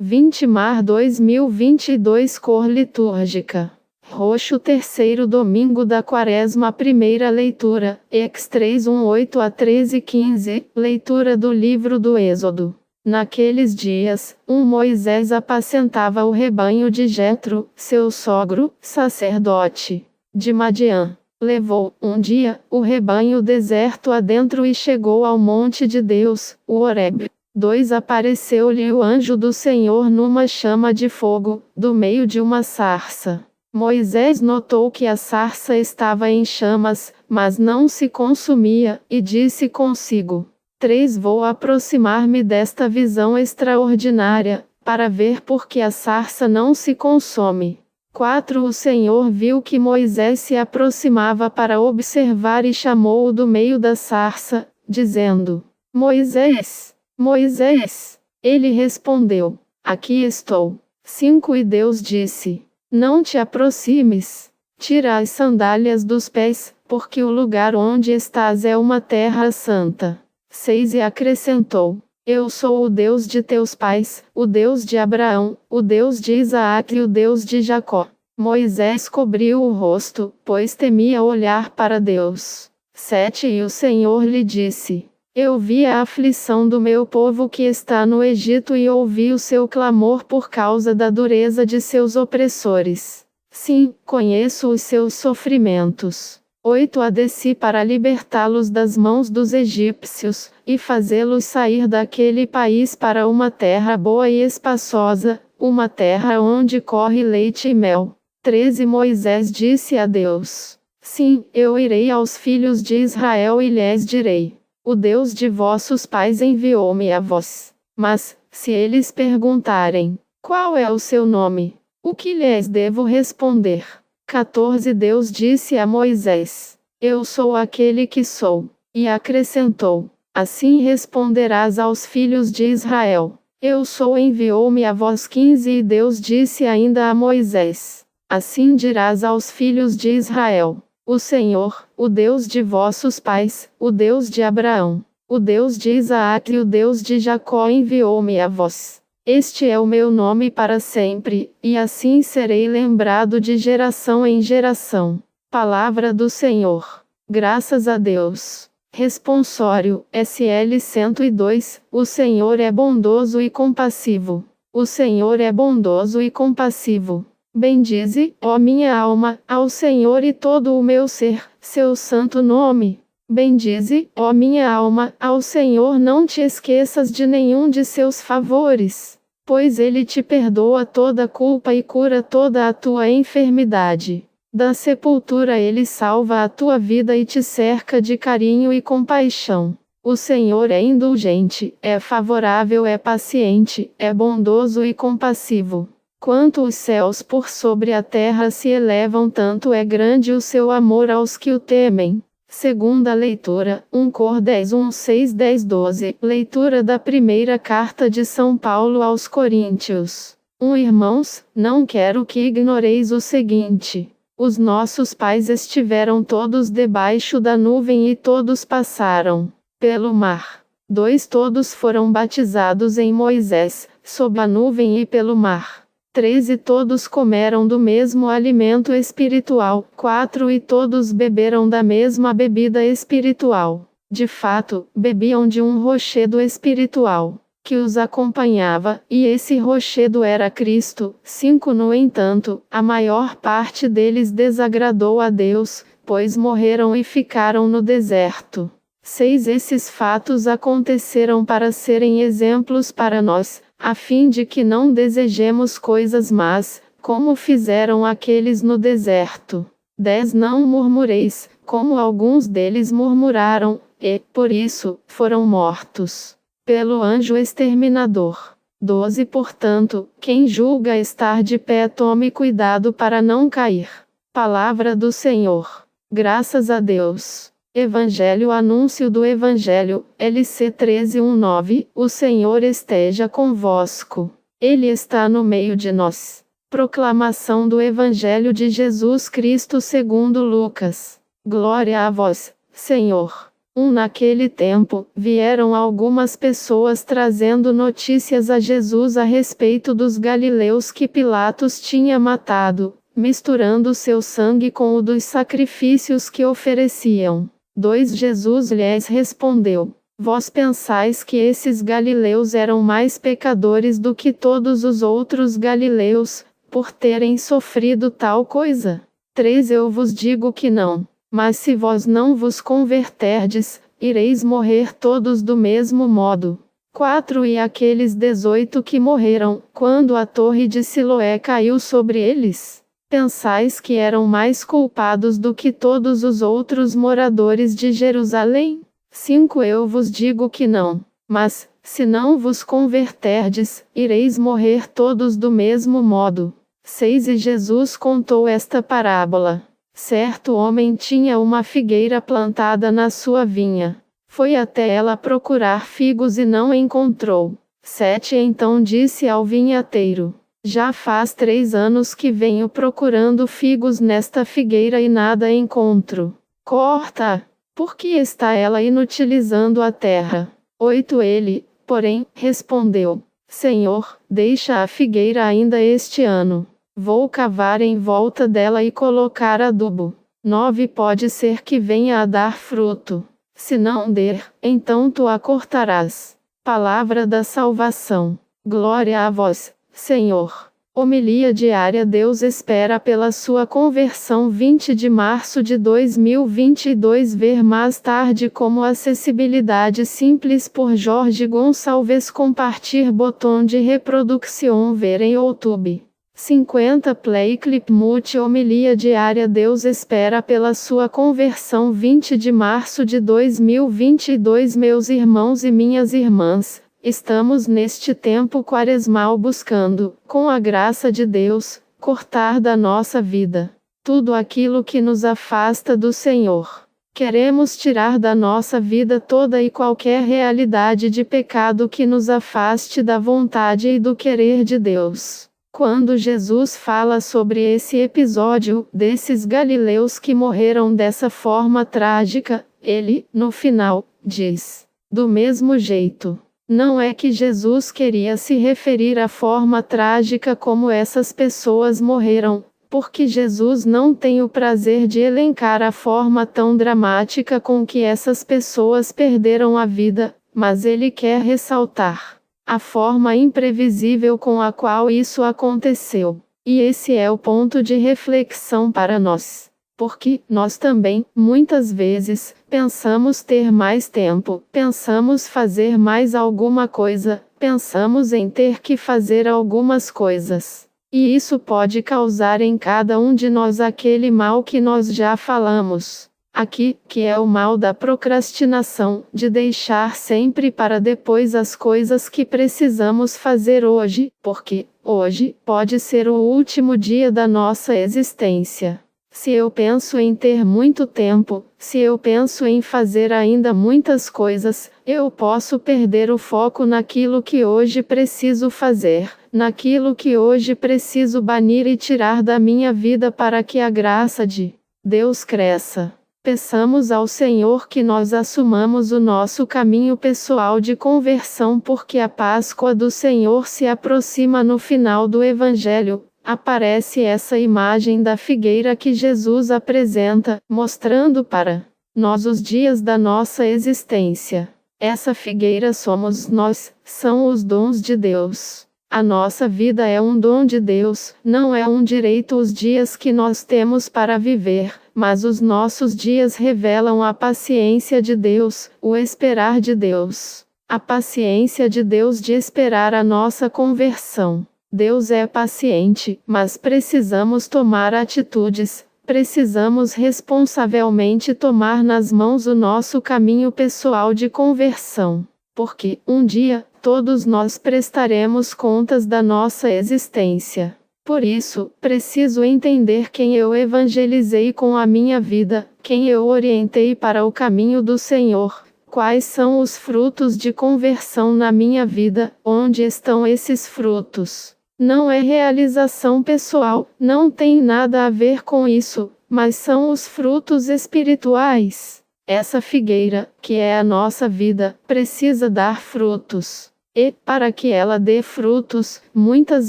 20 Mar 2022 Cor litúrgica. Roxo, terceiro domingo da Quaresma. Primeira leitura, Ex 3:1-8 a 13:15, leitura do livro do Êxodo. Naqueles dias, Moisés apacentava o rebanho de Jetro, seu sogro, sacerdote de Madiã. Levou, um dia, o rebanho deserto adentro e chegou ao monte de Deus, o Horebe. 2 Apareceu-lhe o anjo do Senhor numa chama de fogo, do meio de uma sarça. Moisés notou que a sarça estava em chamas, mas não se consumia, e disse consigo: 3 Vou aproximar-me desta visão extraordinária, para ver por que a sarça não se consome. 4 O Senhor viu que Moisés se aproximava para observar e chamou-o do meio da sarça, dizendo: Moisés! Moisés! Ele respondeu: Aqui estou. 5 E Deus disse: Não te aproximes. Tira as sandálias dos pés, porque o lugar onde estás é uma terra santa. 6 E acrescentou: Eu sou o Deus de teus pais, o Deus de Abraão, o Deus de Isaac e o Deus de Jacó. Moisés cobriu o rosto, pois temia olhar para Deus. 7 E o Senhor lhe disse: Eu vi a aflição do meu povo que está no Egito e ouvi o seu clamor por causa da dureza de seus opressores. Sim, conheço os seus sofrimentos. 8 Desci para libertá-los das mãos dos egípcios, e fazê-los sair daquele país para uma terra boa e espaçosa, uma terra onde corre leite e mel. 13 Moisés disse a Deus: Sim, eu irei aos filhos de Israel e lhes direi: O Deus de vossos pais enviou-me a vós. Mas, se eles perguntarem: Qual é o seu nome? O que lhes devo responder? 14 Deus disse a Moisés: Eu sou aquele que sou. E acrescentou: Assim responderás aos filhos de Israel: Eu sou enviou-me a vós. 15 E Deus disse ainda a Moisés: Assim dirás aos filhos de Israel: O Senhor, o Deus de vossos pais, o Deus de Abraão, o Deus de Isaac e o Deus de Jacó enviou-me a vós. Este é o meu nome para sempre, e assim serei lembrado de geração em geração. Palavra do Senhor. Graças a Deus. Responsório, SL 102, O Senhor é bondoso e compassivo. O Senhor é bondoso e compassivo. Bendize, ó minha alma, ao Senhor e todo o meu ser, seu santo nome. Bendize, ó minha alma, ao Senhor. Não te esqueças de nenhum de seus favores, pois Ele te perdoa toda culpa e cura toda a tua enfermidade. Da sepultura Ele salva a tua vida e te cerca de carinho e compaixão. O Senhor é indulgente, é favorável, é paciente, é bondoso e compassivo. Quanto os céus por sobre a terra se elevam, tanto é grande o seu amor aos que o temem. Segunda leitura, 1 Cor 10:1, 6, 10, 12. Leitura da primeira carta de São Paulo aos Coríntios. Irmãos, não quero que ignoreis o seguinte: os nossos pais estiveram todos debaixo da nuvem e todos passaram pelo mar. 2 Todos foram batizados em Moisés, sob a nuvem e pelo mar. 3 Todos comeram do mesmo alimento espiritual. 4 E todos beberam da mesma bebida espiritual. De fato, bebiam de um rochedo espiritual que os acompanhava, e esse rochedo era Cristo. 5 No entanto, a maior parte deles desagradou a Deus, pois morreram e ficaram no deserto. 6 Esses fatos aconteceram para serem exemplos para nós, a fim de que não desejemos coisas más, como fizeram aqueles no deserto. 10 Não murmureis, como alguns deles murmuraram, e, por isso, foram mortos pelo anjo exterminador. 12 Portanto, quem julga estar de pé, tome cuidado para não cair. Palavra do Senhor. Graças a Deus. Evangelho. Anúncio do Evangelho, LC 13:1-9. O Senhor esteja convosco. Ele está no meio de nós. Proclamação do Evangelho de Jesus Cristo segundo Lucas. Glória a vós, Senhor. Naquele tempo, vieram algumas pessoas trazendo notícias a Jesus a respeito dos galileus que Pilatos tinha matado, misturando seu sangue com o dos sacrifícios que ofereciam. 2 Jesus lhes respondeu: Vós pensais que esses galileus eram mais pecadores do que todos os outros galileus, por terem sofrido tal coisa? 3 Eu vos digo que não. Mas se vós não vos converterdes, ireis morrer todos do mesmo modo. 4 E aqueles 18 que morreram, quando a torre de Siloé caiu sobre eles? Pensais que eram mais culpados do que todos os outros moradores de Jerusalém? 5 Eu vos digo que não. Mas, se não vos converterdes, ireis morrer todos do mesmo modo. 6 E Jesus contou esta parábola. Certo homem tinha uma figueira plantada na sua vinha. Foi até ela procurar figos e não encontrou. 7 Então disse ao vinhateiro: Já faz 3 anos que venho procurando figos nesta figueira e nada encontro. Corta! Por que está ela inutilizando a terra? 8 Ele, porém, respondeu: Senhor, deixa a figueira ainda este ano. Vou cavar em volta dela e colocar adubo. 9 Pode ser que venha a dar fruto. Se não der, então tu a cortarás. Palavra da salvação. Glória a vós, Senhor. Homilia diária. Deus espera pela sua conversão. 20 de março de 2022. Ver mais tarde como acessibilidade simples por Jorge Gonçalves. Compartilhar botão de reprodução. Ver em YouTube. 50 Play Clip Multi Homilia diária. Deus espera pela sua conversão. 20 de março de 2022. Meus irmãos e minhas irmãs, estamos neste tempo quaresmal buscando, com a graça de Deus, cortar da nossa vida tudo aquilo que nos afasta do Senhor. Queremos tirar da nossa vida toda e qualquer realidade de pecado que nos afaste da vontade e do querer de Deus. Quando Jesus fala sobre esse episódio, desses galileus que morreram dessa forma trágica, ele, no final, diz: do mesmo jeito. Não é que Jesus queria se referir à forma trágica como essas pessoas morreram, porque Jesus não tem o prazer de elencar a forma tão dramática com que essas pessoas perderam a vida, mas ele quer ressaltar a forma imprevisível com a qual isso aconteceu. E esse é o ponto de reflexão para nós. Porque nós também, muitas vezes, pensamos ter mais tempo, pensamos fazer mais alguma coisa, pensamos em ter que fazer algumas coisas. E isso pode causar em cada um de nós aquele mal que nós já falamos aqui, que é o mal da procrastinação, de deixar sempre para depois as coisas que precisamos fazer hoje, porque hoje pode ser o último dia da nossa existência. Se eu penso em ter muito tempo, se eu penso em fazer ainda muitas coisas, eu posso perder o foco naquilo que hoje preciso fazer, naquilo que hoje preciso banir e tirar da minha vida para que a graça de Deus cresça. Peçamos ao Senhor que nós assumamos o nosso caminho pessoal de conversão, porque a Páscoa do Senhor se aproxima. No final do Evangelho, aparece essa imagem da figueira que Jesus apresenta, mostrando para nós os dias da nossa existência. Essa figueira somos nós, são os dons de Deus. A nossa vida é um dom de Deus, não é um direito os dias que nós temos para viver, mas os nossos dias revelam a paciência de Deus, o esperar de Deus. A paciência de Deus de esperar a nossa conversão. Deus é paciente, mas precisamos tomar atitudes, precisamos responsavelmente tomar nas mãos o nosso caminho pessoal de conversão. Porque, um dia, todos nós prestaremos contas da nossa existência. Por isso, preciso entender quem eu evangelizei com a minha vida, quem eu orientei para o caminho do Senhor, quais são os frutos de conversão na minha vida, onde estão esses frutos. Não é realização pessoal, não tem nada a ver com isso, mas são os frutos espirituais. Essa figueira, que é a nossa vida, precisa dar frutos. E, para que ela dê frutos, muitas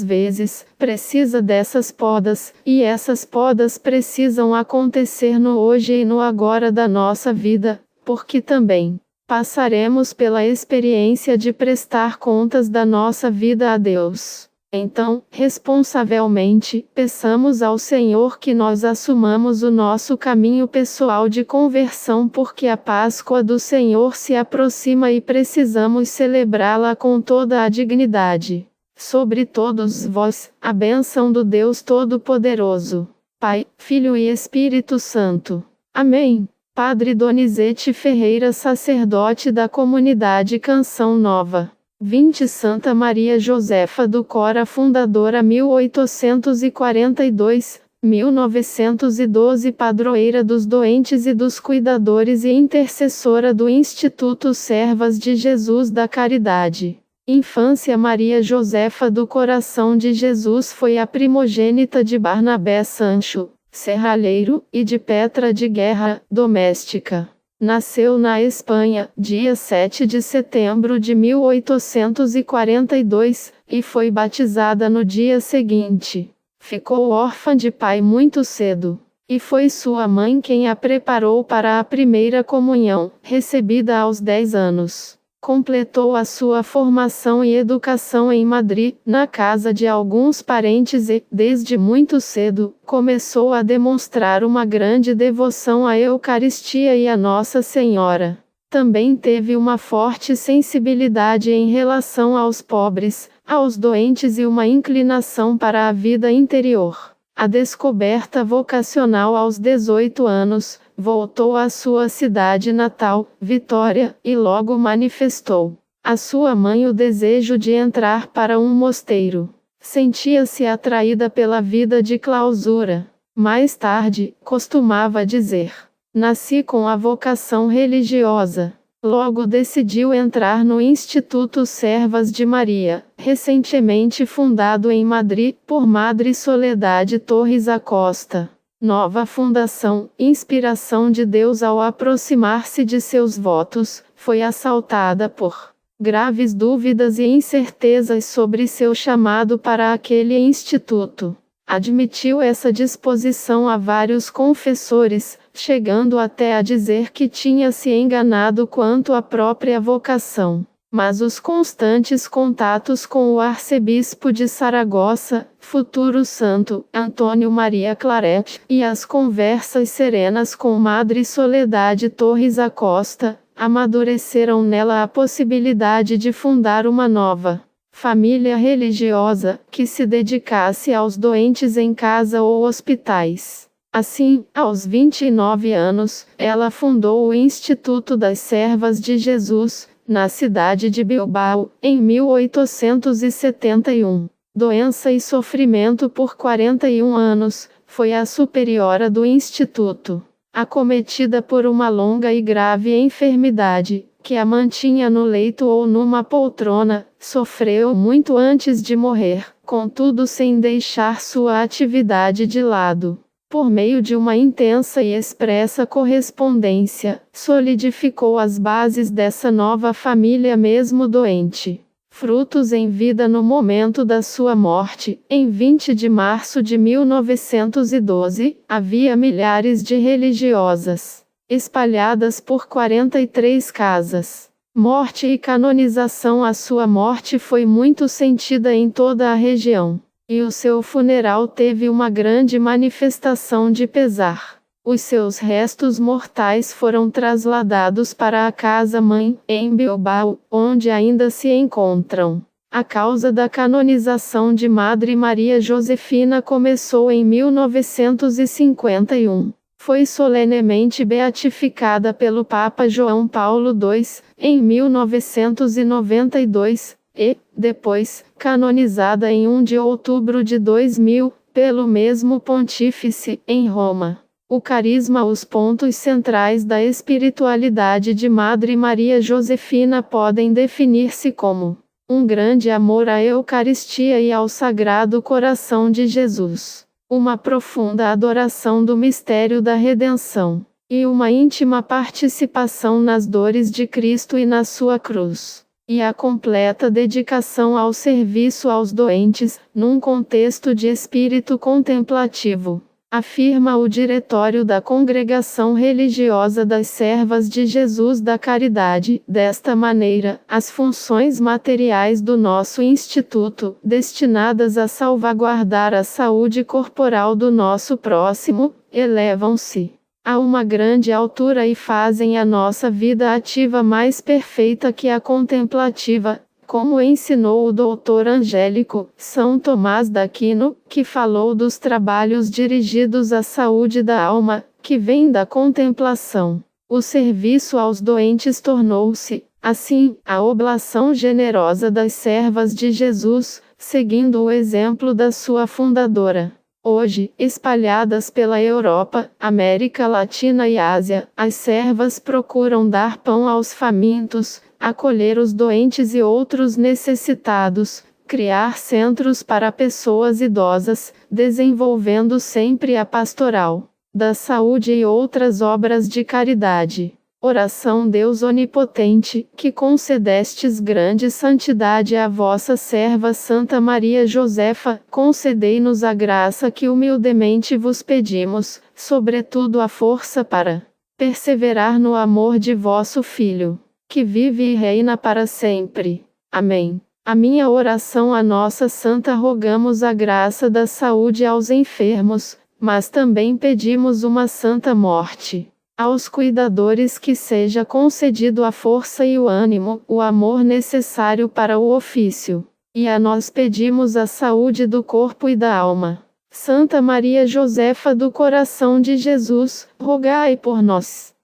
vezes, precisa dessas podas, e essas podas precisam acontecer no hoje e no agora da nossa vida, porque também passaremos pela experiência de prestar contas da nossa vida a Deus. Então, responsavelmente, peçamos ao Senhor que nós assumamos o nosso caminho pessoal de conversão, porque a Páscoa do Senhor se aproxima e precisamos celebrá-la com toda a dignidade. Sobre todos vós, a bênção do Deus Todo-Poderoso, Pai, Filho e Espírito Santo. Amém. Padre Donizete Ferreira, sacerdote da comunidade Canção Nova. 20 Santa Maria Josefa do Cora, fundadora 1842-1912, padroeira dos doentes e dos cuidadores e intercessora do Instituto Servas de Jesus da Caridade. Infância. Maria Josefa do Coração de Jesus foi a primogênita de Barnabé Sancho, serralheiro, e de Petra de Guerra, doméstica. Nasceu na Espanha, dia 7 de setembro de 1842, e foi batizada no dia seguinte. Ficou órfã de pai muito cedo, e foi sua mãe quem a preparou para a primeira comunhão, recebida aos 10 anos. Completou a sua formação e educação em Madrid, na casa de alguns parentes e, desde muito cedo, começou a demonstrar uma grande devoção à Eucaristia e à Nossa Senhora. Também teve uma forte sensibilidade em relação aos pobres, aos doentes e uma inclinação para a vida interior. A descoberta vocacional aos 18 anos, voltou à sua cidade natal, Vitória, e logo manifestou à sua mãe o desejo de entrar para um mosteiro. Sentia-se atraída pela vida de clausura. Mais tarde, costumava dizer: nasci com a vocação religiosa. Logo decidiu entrar no Instituto Servas de Maria, recentemente fundado em Madrid, por Madre Soledade Torres Acosta. Nova fundação, inspiração de Deus. Ao aproximar-se de seus votos, foi assaltada por graves dúvidas e incertezas sobre seu chamado para aquele instituto. Admitiu essa disposição a vários confessores, chegando até a dizer que tinha se enganado quanto à própria vocação. Mas os constantes contatos com o arcebispo de Saragossa, futuro santo, Antônio Maria Claret, e as conversas serenas com Madre Soledade Torres Acosta, amadureceram nela a possibilidade de fundar uma nova família religiosa, que se dedicasse aos doentes em casa ou hospitais. Assim, aos 29 anos, ela fundou o Instituto das Servas de Jesus, na cidade de Bilbao, em 1871. Doença e sofrimento. Por 41 anos, foi a superiora do Instituto. Acometida por uma longa e grave enfermidade, que a mantinha no leito ou numa poltrona, sofreu muito antes de morrer, contudo sem deixar sua atividade de lado. Por meio de uma intensa e expressa correspondência, solidificou as bases dessa nova família mesmo doente. Frutos em vida. No momento da sua morte, em 20 de março de 1912, havia milhares de religiosas, espalhadas por 43 casas. Morte e canonização. A sua morte foi muito sentida em toda a região, e o seu funeral teve uma grande manifestação de pesar. Os seus restos mortais foram trasladados para a casa-mãe, em Bilbao, onde ainda se encontram. A causa da canonização de Madre Maria Josefina começou em 1951. Foi solenemente beatificada pelo Papa João Paulo II, em 1992, e, depois, canonizada em 1 de outubro de 2000, pelo mesmo pontífice, em Roma. O carisma. Os pontos centrais da espiritualidade de Madre Maria Josefina podem definir-se como um grande amor à Eucaristia e ao Sagrado Coração de Jesus, uma profunda adoração do mistério da redenção, e uma íntima participação nas dores de Cristo e na sua cruz, e a completa dedicação ao serviço aos doentes, num contexto de espírito contemplativo, afirma o diretório da Congregação Religiosa das Servas de Jesus da Caridade. Desta maneira, as funções materiais do nosso instituto, destinadas a salvaguardar a saúde corporal do nosso próximo, elevam-se a uma grande altura e fazem a nossa vida ativa mais perfeita que a contemplativa, como ensinou o doutor Angélico São Tomás d'Aquino, que falou dos trabalhos dirigidos à saúde da alma, que vem da contemplação. O serviço aos doentes tornou-se, assim, a oblação generosa das servas de Jesus, seguindo o exemplo da sua fundadora. Hoje, espalhadas pela Europa, América Latina e Ásia, as servas procuram dar pão aos famintos, acolher os doentes e outros necessitados, criar centros para pessoas idosas, desenvolvendo sempre a pastoral da saúde e outras obras de caridade. Oração Deus Onipotente, que concedestes grande santidade à vossa serva Santa Maria Josefa, concedei-nos a graça que humildemente vos pedimos, sobretudo a força para perseverar no amor de vosso Filho, que vive e reina para sempre. Amém. A minha oração a Nossa Santa rogamos a graça da saúde aos enfermos, mas também pedimos uma santa morte. Aos cuidadores que seja concedido a força e o ânimo, o amor necessário para o ofício. E a nós pedimos a saúde do corpo e da alma. Santa Maria Josefa do Coração de Jesus, rogai por nós.